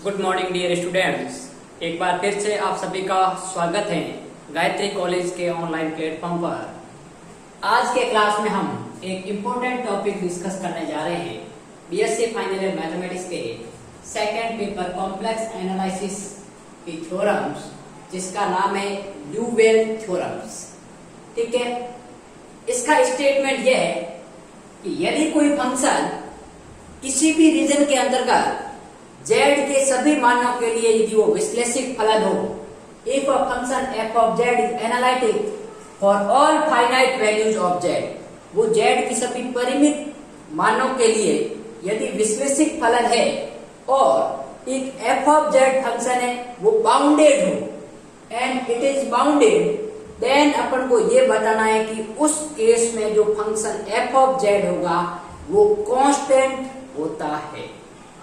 Good morning dear students. एक बार फिर से आप सभी का स्वागत है गायत्री कॉलेज के ऑनलाइन प्लेटफॉर्म पर। आज के क्लास में हम एक इम्पोर्टेंट टॉपिक डिस्कस करने जा रहे हैं बीएससी फाइनल ईयर मैथमेटिक्स के सेकंड पेपर कॉम्प्लेक्स एनालिसिस की थ्योरम्स, जिसका नाम है ल्यूवेल थ्योरम्स। ठीक है, इसका स्टेटमेंट यह है कि यदि कोई फंक्शन किसी भी रीजन के अंतर्गत z के सभी मानों के लिए यदि वो विश्लेषिक फलन हो, if a function f of z is analytic for all finite values of z, वो z की सभी परिमित मानों के लिए यदि विश्लेषिक फलन है और एक f of z फंक्शन है वो बाउंडेड हो and it is bounded, then अपन को ये बताना है कि उस केस में जो फंक्शन f of z होगा वो कांस्टेंट होता है।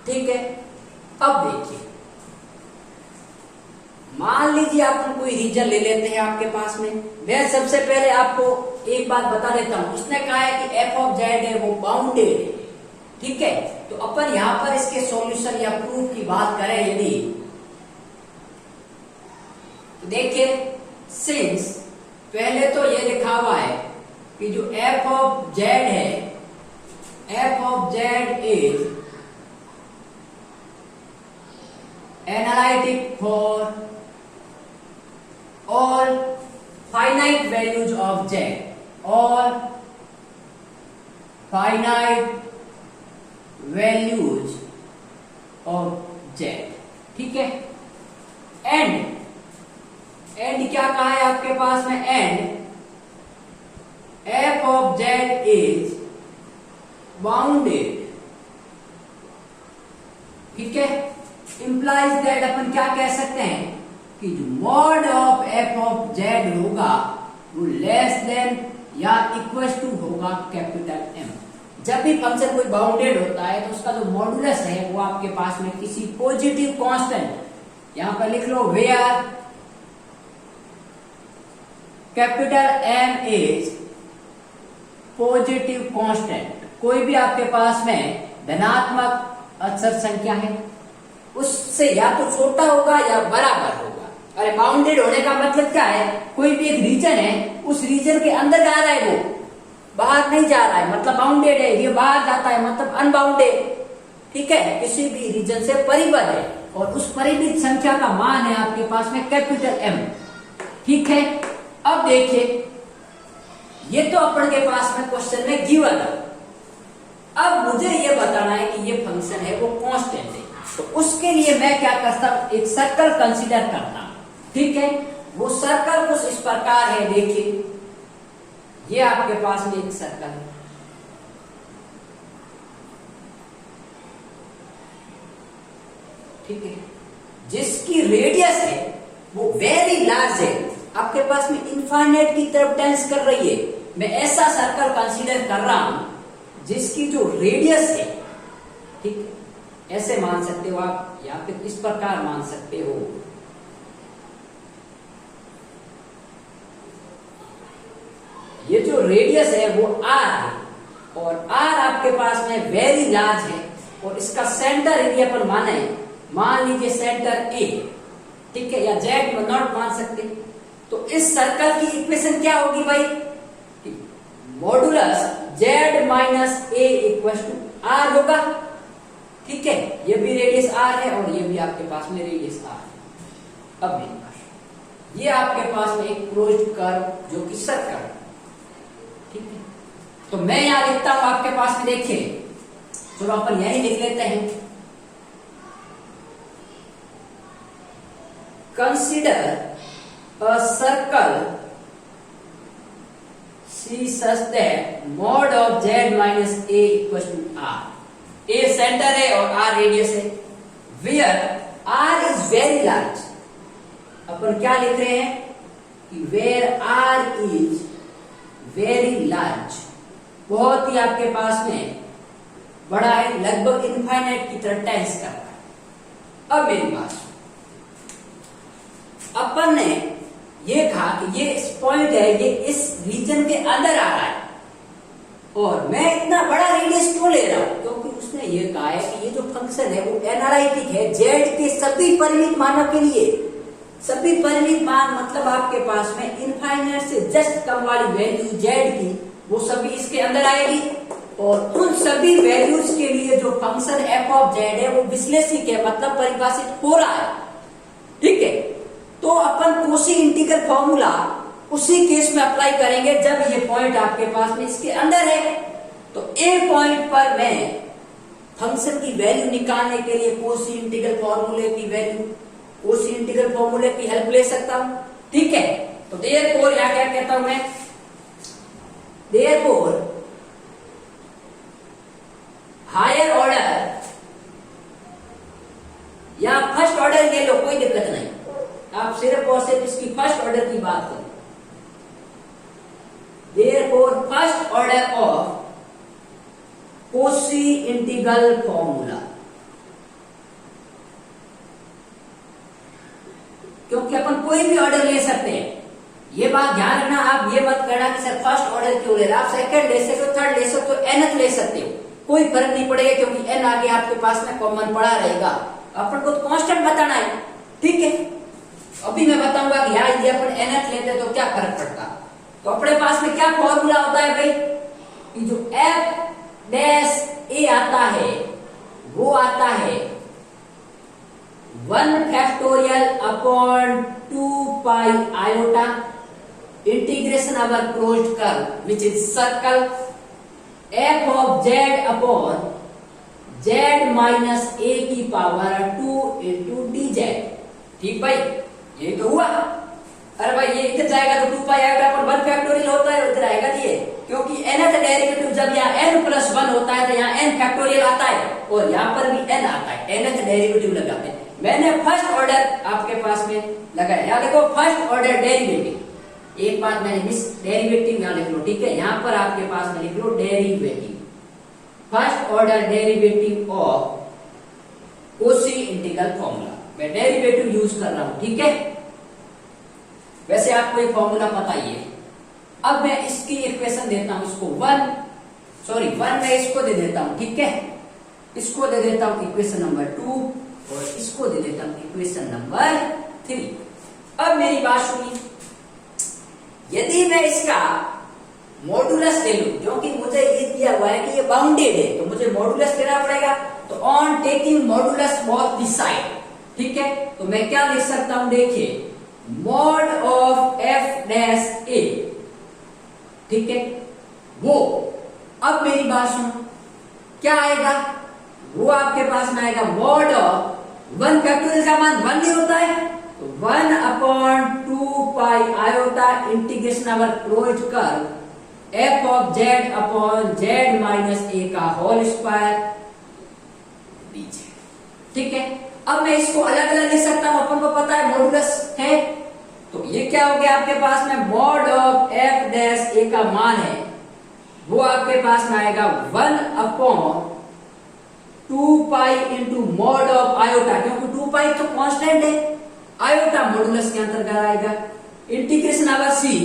ठीक है, अब देखिए, मान लीजिए अपन कोई रीजन ले लेते हैं आपके पास में। मैं सबसे पहले आपको एक बात बता देता हूं, उसने कहा है कि f ऑफ z है वो बाउंडेड है। ठीक है, तो अपन यहां पर इसके सॉल्यूशन या प्रूफ की बात करें यदि, तो देखिए, सिंस पहले तो ये लिखा हुआ है कि जो f ऑफ z है, f of z is analytic for all finite values of z, all finite values of z। ठीक है, एंड क्या कहा है आपके पास में, and f of z is bounded। ठीक है, implies that अपन क्या कह सकते हैं कि जो mod of f of z होगा वो लेस देन या इक्वल टू होगा कैपिटल M। जब भी फंक्शन कोई बाउंडेड होता है तो उसका जो मॉडुलस है वो आपके पास में किसी पॉजिटिव कांस्टेंट, यहां पर लिख लो where capital M is positive constant, कोई भी आपके पास में धनात्मक अक्षर संख्या है उससे या तो छोटा होगा या बराबर होगा। अरे बाउंडेड होने का मतलब क्या है, कोई भी एक रीजन है, उस रीजन के अंदर जा रहा है, वो बाहर नहीं जा रहा है, मतलब बाउंडेड है। ये बाहर जाता है मतलब अनबाउंडेड। ठीक है, किसी भी रीजन से परिबद्ध है और उस परिमित संख्या का मान है आपके पास में कैपिटल M। ठीक है, अब देखिए, ये तो अपन के पास में क्वेश्चन में गिवन है। अब मुझे ये बताना है कि ये फंक्शन है वो कांस्टेंट है, तो उसके लिए मैं क्या करता हूं, एक सर्कल कंसीडर करता हूं। ठीक है, वो सर्कल कुछ इस प्रकार है, देखिए ये आपके पास में एक सर्कल है। ठीक है, जिसकी रेडियस है वो वेरी लार्ज है, आपके पास में इनफाइनाइट की तरफ टेंस कर रही है। मैं ऐसा सर्कल कंसीडर कर रहा हूं जिसकी जो रेडियस है, ठीक है, ऐसे मान सकते हो आप या फिर इस प्रकार मान सकते हो। ये जो रेडियस है वो r है और r आपके पास में वेरी लार्ज है और इसका सेंटर यदि अपन माने, मान लीजिए सेंटर A, ठीक है, या z में नॉट मान सकते, तो इस सर्कल की इक्वेशन क्या होगी भाई, modulus z minus a equal to r होगा। ठीक है, ये भी रेडियस r है और ये भी आपके पास में रेडियस r है। अब ये आपके पास में एक क्लोज्ड कर्व जो कि सर्कल। ठीक है, तो मैं यहां लिखता हूं आपके पास में, देखिए चलो अपन यही लिख लेते हैं, consider a circle C such that mod of z minus a equals to r। A centre है और R रेडियस है, where R is very large. अपन क्या लिख रहे हैं कि where R is very large, बहुत ही आपके पास में बड़ा है, लगभग इनफाइनाइट की तरह टेंस कर रहा है। अब मेरी बात, अपन ने ये कहा कि ये इस पॉइंट है, ये इस रीजन के अंदर आ रहा है और मैं इतना बड़ा रेडियस क्यों ले रहा हूं, क्योंकि उसने ये कहा है कि ये जो फंक्शन फंक्शन है वो एनालिटिक है जेड के सभी परिमित मानों के लिए। सभी परिमित मान मतलब आपके पास में इनफाइनाइट से जस्ट कम वाली वैल्यू जेड की वो सभी इसके अंदर आएगी, और उन सभी वैल्यूज के लिए जो फंक्शन एफ ऑफ जेड है वो विश्लेषिक है, मतलब परिभाषित हो रहा है। ठीक है, तो अपन कोशी इंटीग्रल फॉर्मूला उसी केस में अप्लाई करेंगे जब ये पॉइंट आपके पास में इसके अंदर है। तो ए पॉइंट पर मैं फंक्शन की वैल्यू निकालने के लिए कोशी इंटीग्रल फॉर्मूले की वैल्यू, कोशी इंटीग्रल फॉर्मूले की हेल्प ले सकता हूं। ठीक है, तो देयरफॉर यहां क्या कहता हूं मैं, देयरफॉर हायर ऑर्डर या फर्स्ट ऑर्डर ले लो, कोई दिक्कत नहीं, आप सिर्फ और सिर्फ इसकी फर्स्ट ऑर्डर की बात करो। Therefore first order of Cauchy integral formula, क्योंकि अपन कोई भी ऑर्डर ले सकते हैं, ये बात ध्यान रखना। आप ये मत करना कि सर फर्स्ट ऑर्डर क्यों ले रहे, आप सेकंड ले सकते हो, थर्ड ले सकते हो, एनथ ले सकते हो, कोई फर्क नहीं पड़ेगा, क्योंकि एन आगे आपके पास में कॉमन पड़ा रहेगा। अपन को तो कांस्टेंट बताना है। ठीक है, अभी मैं बताऊंगा कि यहाँ यदि अपन एनथ लेते तो क्या फर्क पड़ता। तो अपने पास में क्या फॉर्मूला होता है भाई, कि जो एफ डैश ए आता है वो आता है 1 factorial upon 2 pi iota integration over closed curve which is circle f of z upon z minus a की पावर 2 इंटू डी जेड। ठीक भाई, ये तो हुआ। अरे भाई ये इधर जाएगा तो 2 पाई आयोटा पर 1 फैक्टोरियल होता है, उधर आएगा ये, क्योंकि nth डेरिवेटिव जब यहाँ n प्लस 1 होता है तो यहाँ n फैक्टोरियल आता है, और यहाँ पर भी n आता है, nth डेरिवेटिव लगाते हैं। मैंने फर्स्ट ऑर्डर आपके पास में लगाया, यहाँ देखो फर्स्ट ऑर्डर डेरिवेटिव, एक बात मैंने मिस, डेरिवेटिव यहाँ लिख लो। ठीक है, यहाँ पर आपके पास में लिख लो derivative, first order derivative of Cauchy integral formula, मैं डेरिवेटिव यूज कर रहा हूं। ठीक है, वैसे आपको एक फॉर्मूला पता ही है। अब मैं इसकी इक्वेशन देता हूं, इसको 1 मैं इसको दे देता हूं। ठीक है, इसको दे देता हूं इक्वेशन नंबर 2 और इसको दे देता हूं इक्वेशन नंबर 3। अब मेरी बात सुनिए, यदि मैं इसका मॉडुलस ले लूं, क्योंकि मुझे ये दिया हुआ है कि ये बाउंडेड है तो मुझे मॉडुलस लेना पड़ेगा, तो on taking modulus of the side, ठीक है, तो मैं क्या लिख सकता हूं, देखिए मॉड ऑफ एफ डैश ए। ठीक है, वो अब मेरी बात सुनो, क्या आएगा, वो आपके पास में आएगा मॉड ऑफ 1 फैक्टोरियल का मान 1 नहीं होता है, तो 1 upon 2 pi iota integration over closed curve f of z upon z minus a का होल स्क्वायर नीचे। ठीक है, अब मैं इसको अलग अलग लिख सकता हूं, अपन को पता है मॉडुलस है, तो ये क्या हो गया आपके पास में mod of F dash a का मान है वो आपके पास में आएगा 1 upon 2 pi into mod of iota, क्योंकि 2 पाई तो कांस्टेंट है, आयोटा मॉडुलस के अंतर्गत आएगा, इंटीग्रेशन अवर सी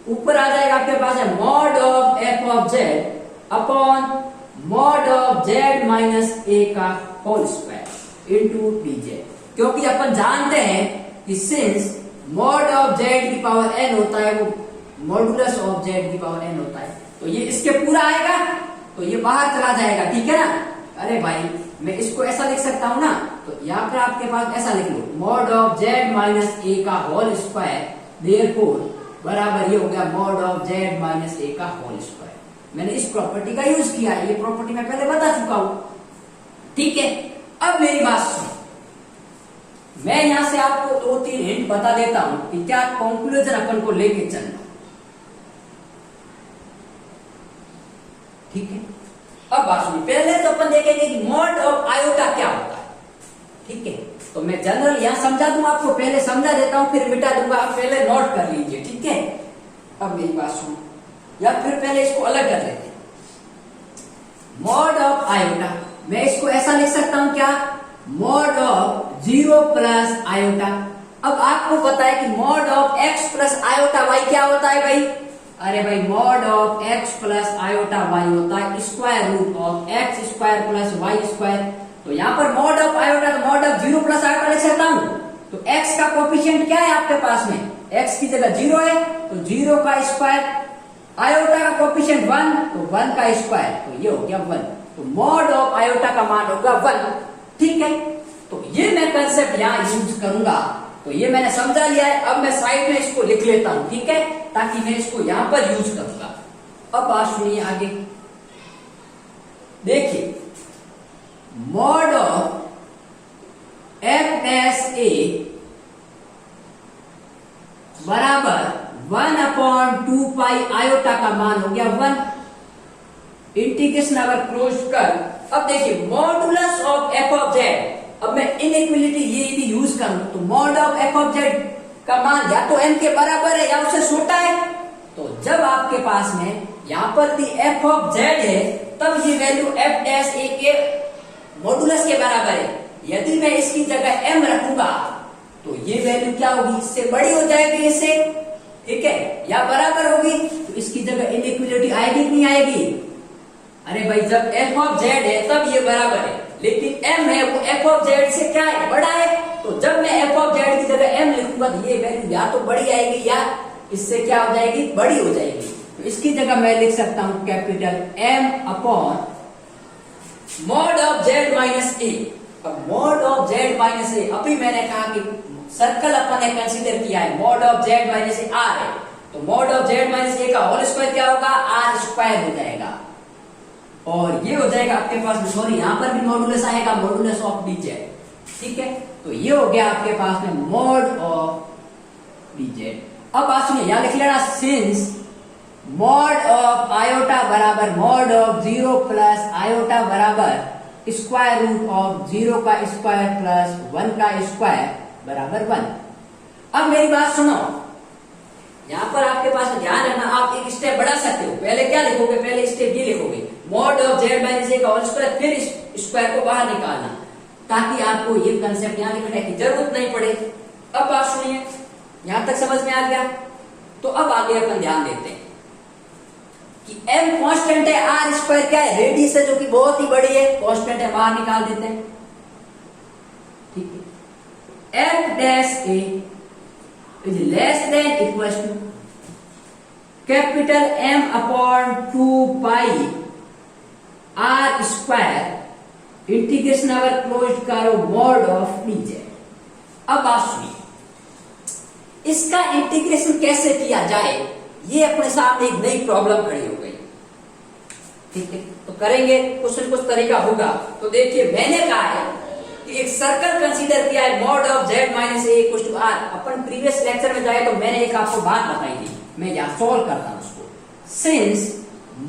ऊपर आ जाएगा आपके पास है mod of f of z upon mod of z minus a का होल स्क्वायर इंटू डीजेड, क्योंकि अपन जानते हैं कि सिंस मॉड ऑफ जेड की पावर n होता है वो मॉडुलस ऑफ जेड की पावर n होता है, तो ये इसके पूरा आएगा तो ये बाहर चला जाएगा। ठीक है ना, अरे भाई मैं इसको ऐसा लिख सकता हूं ना, तो यहाँ पर आपके पास ऐसा लिख लो mod of z minus a का होल स्क्वायर देयरफॉर बराबर ये हो गया mod of z minus a का होल स्क्वायर। मैंने इस प्रॉपर्टी का यूज किया, ये प्रॉपर्टी मैं पहले बता चुका हूं। ठीक है, अब मेरी बात सुनो, मैं यहां से आपको 2-3 हिंट बता देता हूं कि क्या कंक्लूजन अपन को लेके चलना। ठीक है, अब बात सुनिए, पहले तो अपन देखेंगे कि मॉड ऑफ आयोटा क्या होता है। ठीक है, तो मैं जनरल यहां समझा दूंगा आपको, पहले समझा देता हूं फिर मिटा दूंगा, आप पहले नोट कर लीजिए। ठीक है, अब मेरी बात सुनो, या फिर पहले इसको अलग कर लेते हैं। मॉड ऑफ आयोटा मैं इसको ऐसा लिख सकता हूं, क्या मॉड ऑफ 0 प्लस आयोटा। अब आपको पता है कि mod of x plus iota y क्या होता है भाई, अरे भाई mod of x plus iota y होता है square root of x square plus y square. तो यहाँ पर मॉड ऑफ आयोटा तो मॉड ऑफ 0 प्लस आयोटा लिख सकता हूं। तो x का कोफिशिएंट क्या है आपके पास में, x की जगह 0 है तो 0 का स्क्वायर, आयोटा का कोफिशिएंट 1 तो 1 का स्क्वायर, तो ये हो गया 1। तो मॉड ऑफ आयोटा का मान होगा 1। ठीक है, तो ये मैं कंसेप्ट यहाँ यूज करूंगा। तो ये मैंने समझा लिया है, अब मैं साइड में इसको लिख लेता हूं, ठीक है, ताकि मैं इसको यहां पर यूज करूंगा। अब बात सुनिए आगे, देखिए मॉड ऑफ एफ डैश ए बराबर 1/2 पाई आयोटा का मान हो गया 1। इंटीग्रेशन अगर क्लोज कर, अब देखिए modulus of f of Z, अब मैं इनइक्वालिटी ये भी यूज करूं तो mod of f of Z का मान या तो m के बराबर है या उससे छोटा है। तो जब आपके पास में यहां पर भी एफ ऑफ जेड है तब ये वैल्यू एफ डैश ए के मॉडुलस के बराबर है। यदि मैं इसकी जगह m रखूंगा तो ये वैल्यू क्या होगी, इससे बड़ी हो जाएगी इससे, ठीक है, या बराबर होगी। तो इसकी जगह इनइक्वालिटी आएगी कि नहीं आएगी? अरे भाई जब एफ ऑफ जेड है तब ये बराबर है, लेकिन m है वो एफ ऑफ जेड से क्या है, बड़ा है। तो जब मैं एफ ऑफ जेड की जगह m लिखूंगा तो ये वैल्यू या तो बड़ी आएगी या इससे क्या हो जाएगी, बड़ी हो जाएगी। तो इसकी जगह मैं लिख सकता हूं capital M upon mod of z minus a. अब mod of z minus a, अभी मैंने कहा कि सर्कल अपन ने कंसीडर किया है, mod of z minus A R है, तो mod of z minus a का होल स्क्वायर क्या होगा, आर स्क्वायर हो जाएगा। और ये हो जाएगा आपके पास, सॉरी यहां पर भी मॉडुलस आएगा, मॉडुलस ऑफ डीजेड, ठीक है। तो ये हो गया आपके पास में मॉड ऑफ डीजेड। अब बात सुनिए, यहां लिख लेना सिंस मॉड ऑफ आयोटा बराबर मॉड ऑफ 0 प्लस आयोटा बराबर स्क्वायर रूट ऑफ 0 का स्क्वायर प्लस 1 का स्क्वायर बराबर 1। अब मेरी बात सुनो, यहां पर आपके पास ध्यान रखना, आप एक स्टेप बढ़ा सकते हो। पहले क्या लिखोगे, पहले स्टेप ये लिखोगे mod of z minus a का होल स्क्वायर, फिर स्क्वायर को बाहर निकालना, ताकि आपको ये कंसेप्ट यहां लिखने की जरूरत नहीं पड़े। अब बात सुनिए, यहां तक समझ में आ गया? तो अब आगे अपन ध्यान देते हैं कि m कांस्टेंट है, आर स्क्वायर क्या है, रेडियस है जो कि बहुत ही बड़ी है, कांस्टेंट है, बाहर निकाल देते हैं, ठीक है। F dash A is less than equal to capital M upon 2 pi are square integration अगर क्लोज करो मॉड ऑफ डीजेड। अब बात सुनिए, इसका इंटीग्रेशन कैसे किया जाए, ये अपने सामने एक नई प्रॉब्लम खड़ी हो गई, ठीक है। तो करेंगे, कुछ न कुछ तरीका होगा। तो देखिए मैंने कहा है कि एक सर्कल कंसीडर किया है mod of z minus a equal to r. अपन प्रीवियस लेक्चर में जाए तो मैंने एक आपको बात बताई थी, मैं यहां सॉल्व करता हूं उसको। Since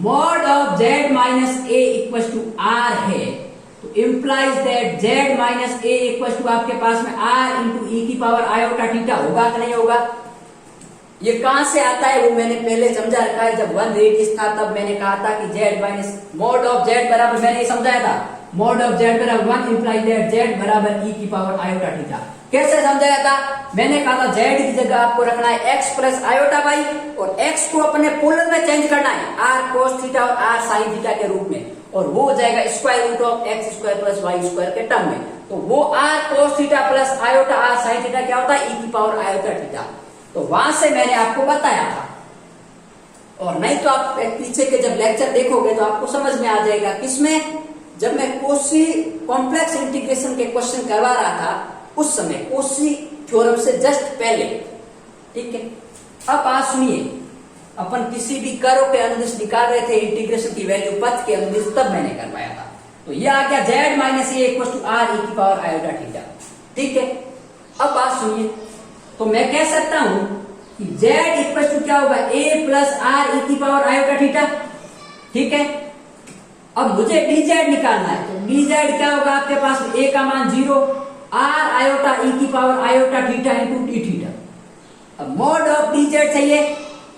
mod of z minus a equal to r है तो implies that z minus a equal to आपके पास में आर इंटू ई की पावर आयोटा थीटा होगा कि नहीं होगा? ये कहां से आता है वो मैंने पहले समझा रखा है। जब 1 रेडियस था तब मैंने कहा था कि Z minus mod of Z बराबर, मैंने ये समझाया था, मॉड ऑफ जेड बराबर 1 इम्प्लाइज दैट जेड बराबर ई की पावर आयोटा थीटा। कैसे समझाया था? मैंने कहा था जेड की जगह आपको रखना है एक्स प्लस आयोटा वाई, और एक्स को अपने पोलर में चेंज करना है आर कोस थीटा और आर साइन थीटा के रूप में, और वो हो जाएगा square root of x square plus y square के टर्म में। तो वो r cos theta plus iota r sine theta क्या होता है, ई की पावर आयोटा थीटा। तो वहां से मैंने आपको बताया था, और नहीं तो आप पीछे के जब लेक्चर देखोगे तो आपको समझ में आ जाएगा। किसमें? जब मैं कोशी कॉम्प्लेक्स इंटीग्रेशन के क्वेश्चन करवा रहा था उस समय, कोशी थ्योरम से जस्ट पहले, ठीक है। अब बात सुनिए, अपन किसी भी कर्व के अनुदिश निकाल रहे थे इंटीग्रेशन की वैल्यू पथ के अनुदिश, तब मैंने करवाया था। तो ये आ गया z minus a equal to r e की पावर आयोटा थीटा, ठीक है। अब बात सुनिए, तो मैं कह सकता हूं कि जेड इक्वल टू क्या होगा, ए प्लस आर ई की पावर आयोटा थीटा, ठीक है। अब मुझे डीजेड निकालना है, तो डीजेड क्या होगा आपके पास, ए का मान 0, आर आयोटा ई की power iota theta into d theta. अब मॉड ऑफ डीजेड चाहिए,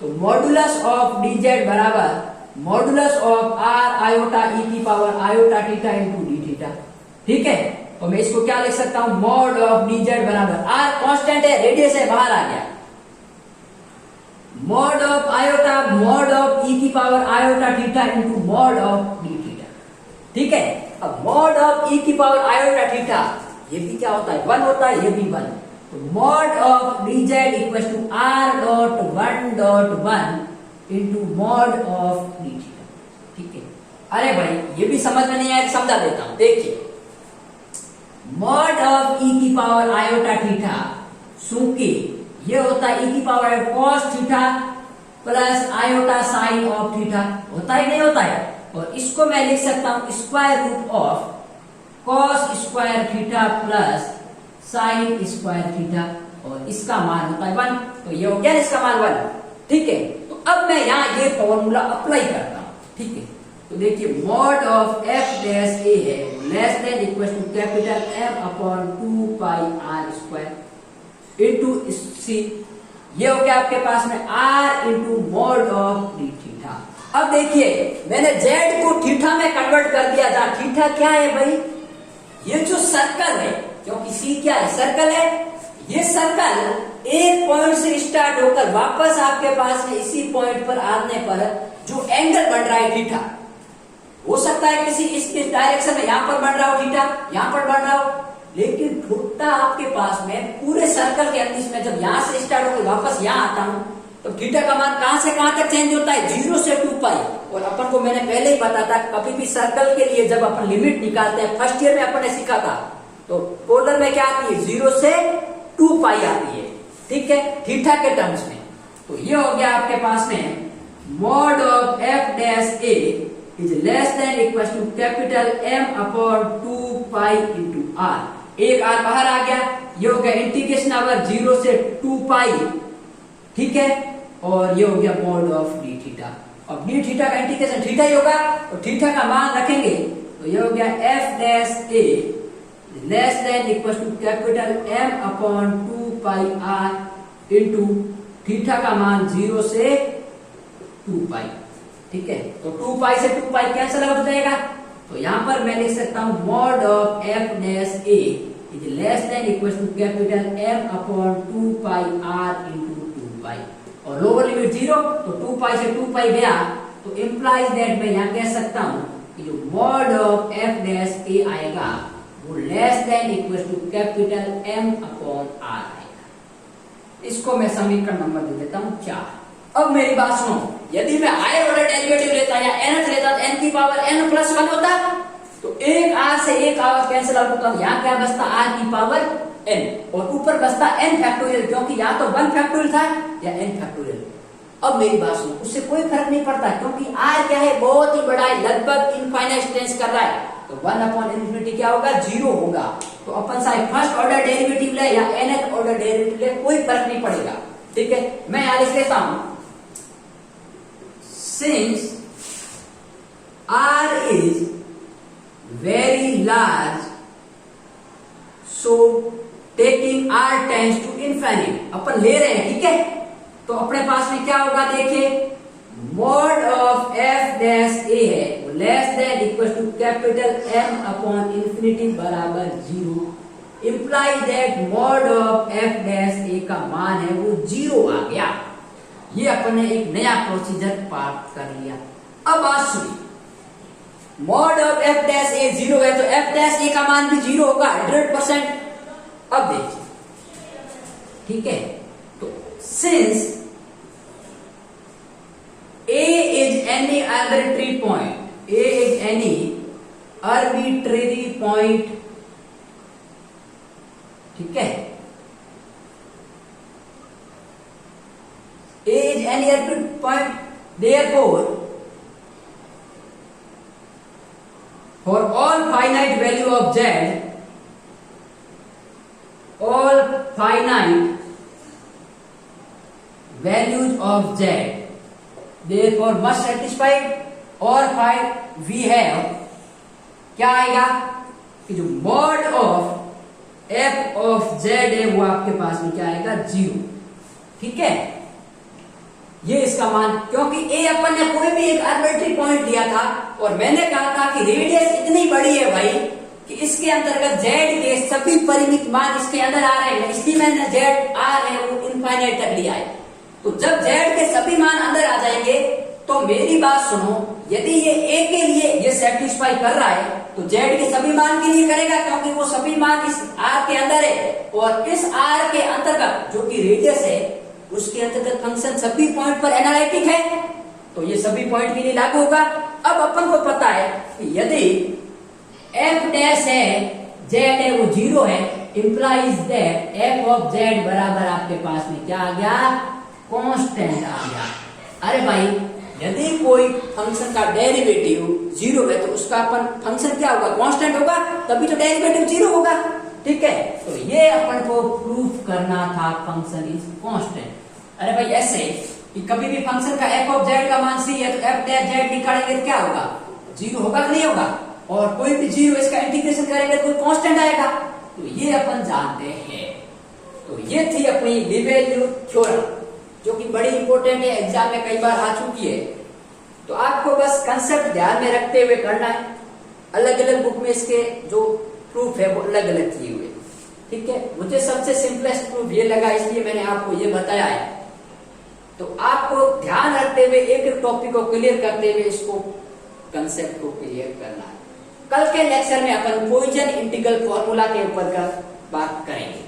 तो मॉडुलस ऑफ डीजेड बराबर modulus of r iota e की power iota theta into d theta, ठीक है। तो मैं इसको क्या लिख सकता हूं, मॉड ऑफ डीजेड बराबर, आर कांस्टेंट है, रेडियस है, बाहर आ गया, mod of iota mod of e की power iota theta into mod of d theta. ठीक है। अब मॉड ऑफ ई की पावर आयोटा थीटा, ये भी क्या होता है, 1 होता है, ये भी 1। तो mod of dz equal to r dot 1 dot 1 into mod of d theta. ठीक है। अरे भाई ये भी समझ में नहीं आया, समझा देता हूं। देखिए मॉड ऑफ ई की पावर आयोटा थीटा, चूंकि ये होता है ई की power cos theta plus iota sine of theta, होता है नहीं होता है। और इसको मैं लिख सकता हूं square root of cos square theta plus sine square theta, और इसका मान होता है 1। तो ये हो गया इसका मान 1। ठीक है। तो अब मैं यहां ये फॉर्मूला अप्लाई करता हूं। ठीक है। तो देखिए mod of F dash a है less than equal to capital M upon 2 pi are square into c, ये हो गया आपके पास में r into mod of d theta. अब देखिए मैंने z को थीटा में कन्वर्ट कर दिया, जहां थीटा क्या है भाई, ये जो सर्कल है, क्योंकि सी क्या है, सर्कल है। ये सर्कल एक पॉइंट से स्टार्ट होकर वापस आपके पास में इसी पॉइंट पर आने पर जो एंगल बन रहा है थीटा, हो सकता है किसी इस डायरेक्शन में यहां पर बन रहा हो थीटा, यहां पर बन रहा हो, लेकिन थीटा आपके पास में पूरे सर्कल के अंदर में जब यहां से स्टार्ट होकर वापस यहां आता हूं तो थीटा का मान कहां से कहां तक चेंज होता है, 0 से 2 पाई। और अपन को मैंने पहले ही बताया था, कभी भी सर्कल के लिए जब अपन लिमिट निकालते हैं, फर्स्ट ईयर में अपन ने सीखा था, तो पोलर में क्या आती है, 0 से 2 पाई आती है। ठीक है, थीटा के टर्म्स में। तो ये हो गया आपके पास में mod of F dash A is less than equal to capital M upon 2 pi into R. एक आर बाहर आ गया, ये हो गया इंटीग्रेशन अवर 0 से 2 पाई। ठीक है। और ये हो गया मॉड ऑफ डी थीटा। अब डी थीटा का इंटीग्रेशन थीटा ही होगा, तो थीटा का मान रखेंगे, तो ये हो गया F dash A less than equal to capital M upon 2 pi R into theta का मान 0 से 2 पाई। ठीक है। तो 2 पाई से 2 पाई कैंसिल आउट हो जाएगा, तो यहां पर मैं लिख सकता हूं mod of F dash A is less than equal to capital M upon 2 pi R into 2 pi, और लोअर लिमिट 0, तो 2 पाई से 2 पाई गया, तो इंप्लाइज दैट मैं यहां कह सकता हूं कि जो mod of F dash A आएगा वो less than equal to capital M upon R आएगा। इसको मैं समीकरण नंबर दे देता हूं 4। अब मेरी बात सुनो, यदि मैं हायर ऑर्डर डेरिवेटिव लेता या nth लेता तो n की पावर n प्लस 1 होता, तो एक r से एक r कैंसिल आउट होता, यहाँ क्या बचता r की पावर n, और ऊपर बचता n फैक्टोरियल, क्योंकि यहाँ तो 1 फैक्टोरियल था या n फैक्टोरियल। अब मेरी बात सुनो, उससे कोई फर्क नहीं पड़ता, क्योंकि r क्या है, बहुत ही बड़ा है, लगभग इनफाइनाइट टेंस कर रहा है, तो 1 अपॉन इन्फिनिटी क्या होगा, 0 होगा। तो अपन चाहे फर्स्ट ऑर्डर डेरिवेटिव ले या nth ऑर्डर डेरिवेटिव ले, कोई फर्क नहीं पड़ेगा। ठीक है। मैं यहां लिख देता हूं since r is very large, so taking r tends to infinite, अपन ले रहे हैं। ठीक है। तो अपने पास में क्या होगा, देखिए mod of F dash a है less than equal to capital M upon infinity बराबर 0, imply that mod of F dash a का मान है वो 0 आ गया। ये अपन ने एक नया प्रोसीजर प्राप्त कर लिया। अब बात सुनिए, मॉड ऑफ एफ डैश ए 0 है, तो एफ डैश ए का मान भी 0 होगा 100%। अब देखिए, ठीक है, तो since a is any arbitrary point, a is any arbitrary point, ठीक है, a is any arbitrary point, therefore for all finite value of z, all finite values of z therefore must satisfy, और five we have क्या आएगा कि जो mod of f of Z है वो आपके पास में क्या आएगा, 0। ठीक है। ये इसका मान, क्योंकि ए अपन ने कोई भी एक आर्बिट्री पॉइंट लिया था और मैंने कहा था कि रेडियस इतनी बड़ी है भाई कि इसके अंतर्गत जेड के सभी परिमित मान इसके अंदर आ रहे हैं, इसलिए मैंने जेड आर है वो इनफाइनाइट तक लिया है। तो जब z के सभी मान अंदर आ जाएंगे, तो मेरी बात सुनो, यदि ये a के लिए ये सेटिस्फाई कर रहा है तो जेड के सभी मान के लिए करेगा, क्योंकि वो सभी मान इस आर के अंदर है, और इस आर के अंतर्गत जो कि रेडियस है उसके अंतर्गत फंक्शन सभी पॉइंट पर एनालिटिक है, तो ये सभी पॉइंट के लिए लागू होगा। अब अपन को पता है कि यदि एफ डैश है, जेड है वो 0 है, implies that F of Z बराबर आपके पास में क्या आ गया, कांस्टेंट आ गया। अरे भाई यदि कोई फंक्शन का डेरिवेटिव 0 है तो उसका अपन फंक्शन क्या होगा, कांस्टेंट होगा, तभी तो डेरिवेटिव 0 होगा, ठीक है। तो ये अपन को प्रूफ करना था फंक्शन इज कांस्टेंट। अरे भाई ऐसे कि कभी भी फंक्शन का एफ ऑफ जेड का मान सी है तो एफ डैश जेड निकालेंगे तो क्या होगा, 0 होगा कि नहीं होगा, और कोई भी 0 इसका इंटीग्रेशन करेंगे तो कोई कांस्टेंट आएगा, तो ये अपन जानते हैं। तो ये थी अपनी लीबेल्यू थ्योरम, जो कि बड़ी इंपॉर्टेंट है, एग्जाम में कई बार आ चुकी है। तो आपको बस कंसेप्ट ध्यान में रखते हुए करना है। अलग अलग बुक में इसके जो प्रूफ है वो अलग अलग किए हुए, ठीक है। मुझे सबसे सिंपलेस्ट प्रूफ ये लगा, इसलिए मैंने आपको ये बताया है। तो आपको ध्यान रखते हुए एक एक टॉपिक को क्लियर करते हुए इसको कंसेप्ट को क्लियर करना है। कल के लेक्चर में अपन पॉइसन इंटीग्रल फॉर्मूला के ऊपर का बात करेंगे।